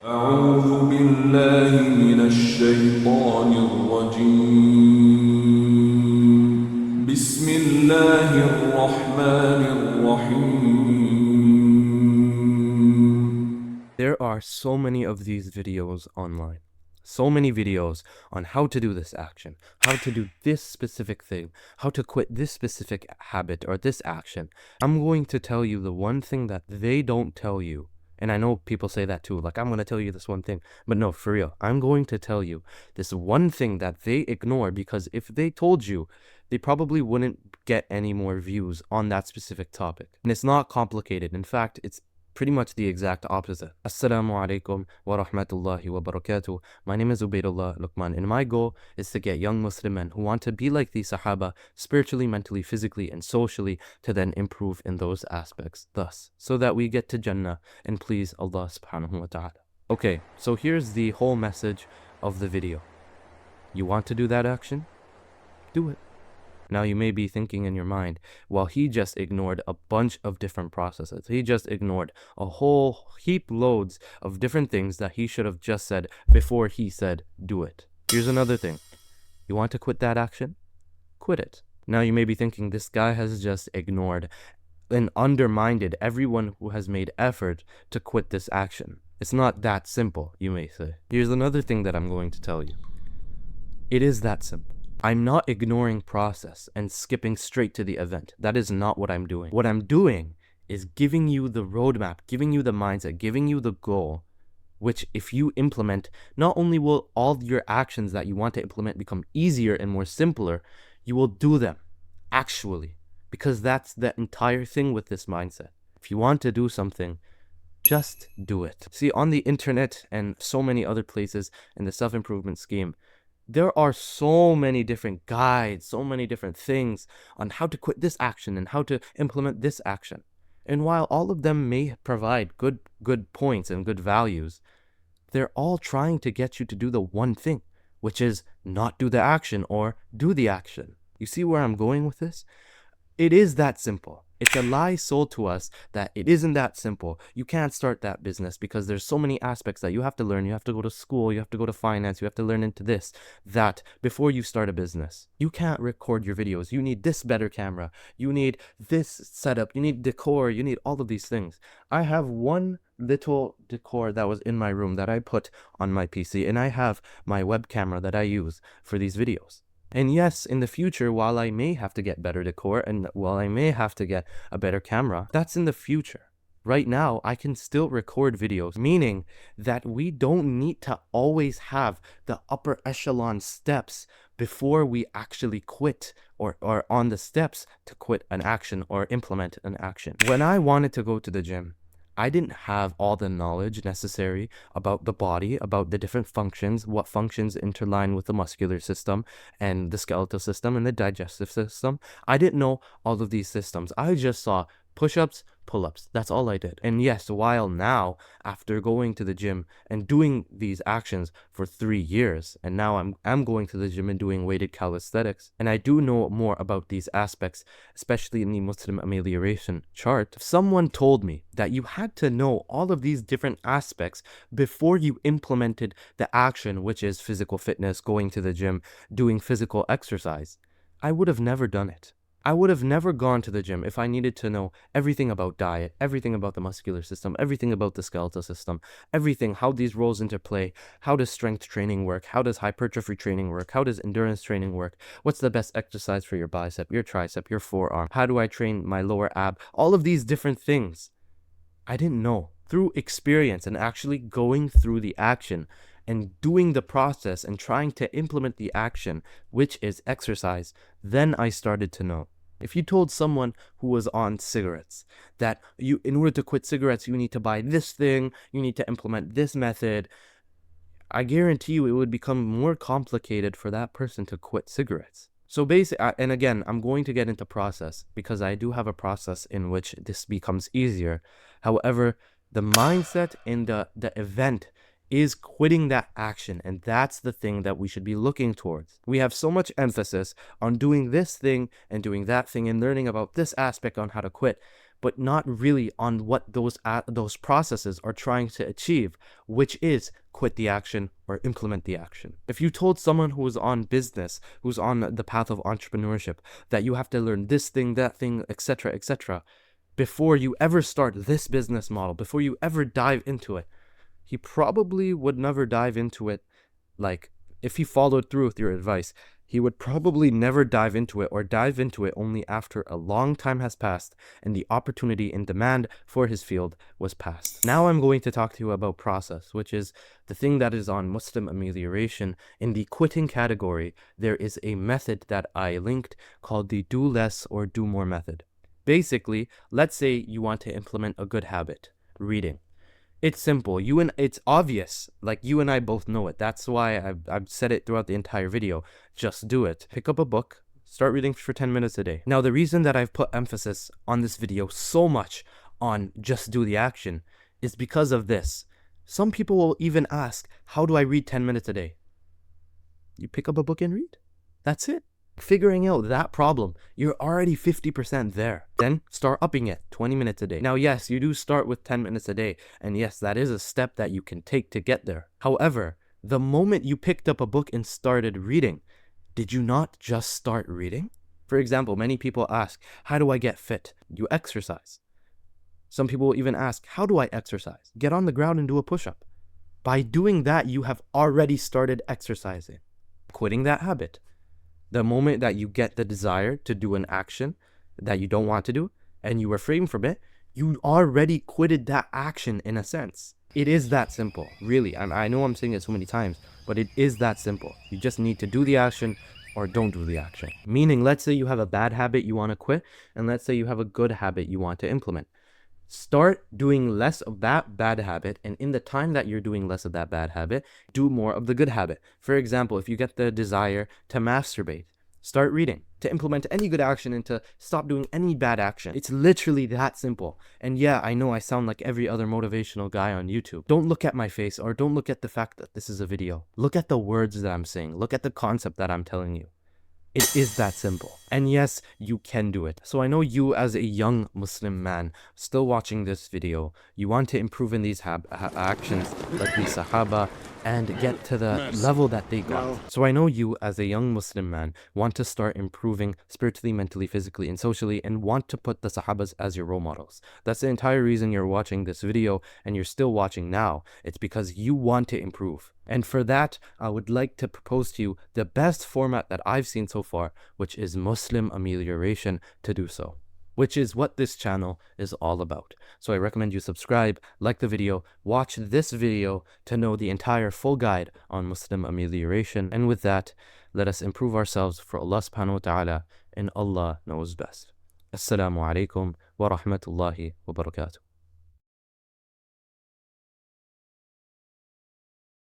أعوذ بالله من الشيطان الرجيم بسم الله الرحمن الرحيم. There are so many of these videos online. So many videos on how to do this action, how to do this specific thing, how to quit this specific habit or this action. I'm going to tell you the one thing that they don't tell you. And I know people say that too, like, I'm going to tell you this one thing. But no, for real, I'm going to tell you this one thing that they ignore, because if they told you, they probably wouldn't get any more views on that specific topic. And it's not complicated. In fact, it's pretty much the exact opposite. Assalamu alaikum wa rahmatullahi wa barakatuh. My name is Ubaidullah Luqman, and my goal is to get young Muslim men who want to be like the Sahaba, spiritually, mentally, physically, and socially, to then improve in those aspects, thus, so that we get to Jannah and please Allah subhanahu wa ta'ala. Okay, so here's the whole message of the video. You want to do that action? Do it. Now you may be thinking in your mind, well, he just ignored a bunch of different processes. He just ignored a whole heap loads of different things that he should have just said before he said, do it. Here's another thing. You want to quit that action? Quit it. Now you may be thinking, this guy has just ignored and undermined everyone who has made effort to quit this action. It's not that simple, you may say. Here's another thing that I'm going to tell you. It is that simple. I'm not ignoring process and skipping straight to the event. That is not what I'm doing. What I'm doing is giving you the roadmap, giving you the mindset, giving you the goal, which if you implement, not only will all your actions that you want to implement become easier and more simpler, you will do them, actually, because that's the entire thing with this mindset. If you want to do something, just do it. See, on the internet and so many other places in the self-improvement scheme, there are so many different guides, so many different things on how to quit this action and how to implement this action. And while all of them may provide good points and good values, they're all trying to get you to do the one thing, which is not do the action or do the action. You see where I'm going with this? It is that simple. It's a lie sold to us that it isn't that simple. You can't start that business because there's so many aspects that you have to learn. You have to go to school, you have to go to finance, you have to learn into this, that, before you start a business. You can't record your videos. You need this better camera. You need this setup. You need decor. You need all of these things. I have one little decor that was in my room that I put on my PC, and I have my web camera that I use for these videos. And yes, in the future, while I may have to get better decor and while I may have to get a better camera, that's in the future. Right now, I can still record videos, meaning that we don't need to always have the upper echelon steps before we actually quit or on the steps to quit an action or implement an action. When I wanted to go to the gym, I didn't have all the knowledge necessary about the body, about the different functions, what functions interline with the muscular system and the skeletal system and the digestive system. I didn't know all of these systems. I just saw push-ups, pull-ups. That's all I did. And yes, while now, after going to the gym and doing these actions for 3 years, and now I'm going to the gym and doing weighted calisthenics, and I do know more about these aspects, especially in the Muslim amelioration chart. If someone told me that you had to know all of these different aspects before you implemented the action, which is physical fitness, going to the gym, doing physical exercise, I would have never done it. I would have never gone to the gym if I needed to know everything about diet, everything about the muscular system, everything about the skeletal system, everything, how these roles interplay, how does strength training work, how does hypertrophy training work, how does endurance training work, what's the best exercise for your bicep, your tricep, your forearm, how do I train my lower ab, all of these different things. I didn't know. Through experience and actually going through the action and doing the process and trying to implement the action, which is exercise, then I started to know. If you told someone who was on cigarettes that in order to quit cigarettes, you need to buy this thing, you need to implement this method, I guarantee you it would become more complicated for that person to quit cigarettes. So basically, and again, I'm going to get into process because I do have a process in which this becomes easier. However, the mindset in the event is quitting that action, and that's the thing that we should be looking towards. We have so much emphasis on doing this thing and doing that thing and learning about this aspect on how to quit, but not really on what those processes are trying to achieve, which is quit the action or implement the action. If you told someone who is on business, who's on the path of entrepreneurship, that you have to learn this thing, that thing, etc., etc., before you ever start this business model, before you ever dive into it, he probably would never dive into it. Like, if he followed through with your advice, he would probably never dive into it, or dive into it only after a long time has passed and the opportunity and demand for his field was past. Now I'm going to talk to you about process, which is the thing that is on Muslim amelioration. In the quitting category, there is a method that I linked called the do less or do more method. Basically, let's say you want to implement a good habit, reading. It's simple. It's obvious. Like, you and I both know it. That's why I've said it throughout the entire video. Just do it. Pick up a book. Start reading for 10 minutes a day. Now, the reason that I've put emphasis on this video so much on just do the action is because of this. Some people will even ask, how do I read 10 minutes a day? You pick up a book and read. That's it. Figuring out that problem, you're already 50% there. Then start upping it, 20 minutes a day. Now, yes, you do start with 10 minutes a day, and yes, that is a step that you can take to get there. However, the moment you picked up a book and started reading, did you not just start reading? For example, many people ask, how do I get fit? You exercise. Some people will even ask, how do I exercise? Get on the ground and do a push-up. By doing that, you have already started exercising. Quitting that habit. The moment that you get the desire to do an action that you don't want to do and you refrain from it, you already quitted that action in a sense. It is that simple, really. I know I'm saying it so many times, but it is that simple. You just need to do the action or don't do the action. Meaning, let's say you have a bad habit you want to quit, and let's say you have a good habit you want to implement. Start doing less of that bad habit, and in the time that you're doing less of that bad habit, do more of the good habit. For example, if you get the desire to masturbate, start reading. To implement any good action and to stop doing any bad action. It's literally that simple. And yeah, I know I sound like every other motivational guy on YouTube. Don't look at my face, or don't look at the fact that this is a video. Look at the words that I'm saying. Look at the concept that I'm telling you. It is that simple. And yes, you can do it. So I know you, as a young Muslim man still watching this video, you want to improve in these actions like the Sahaba and get to the level that they got. So I know you, as a young Muslim man, want to start improving spiritually, mentally, physically, and socially, and want to put the Sahabas as your role models. That's the entire reason you're watching this video, and you're still watching now. It's because you want to improve. And for that, I would like to propose to you the best format that I've seen so far, which is Muslim amelioration to do so, which is what this channel is all about. So I recommend you subscribe, like the video, watch this video to know the entire full guide on Muslim amelioration. And with that, let us improve ourselves for Allah subhanahu wa ta'ala, and Allah knows best. Assalamu alaikum wa rahmatullahi wa barakatuh.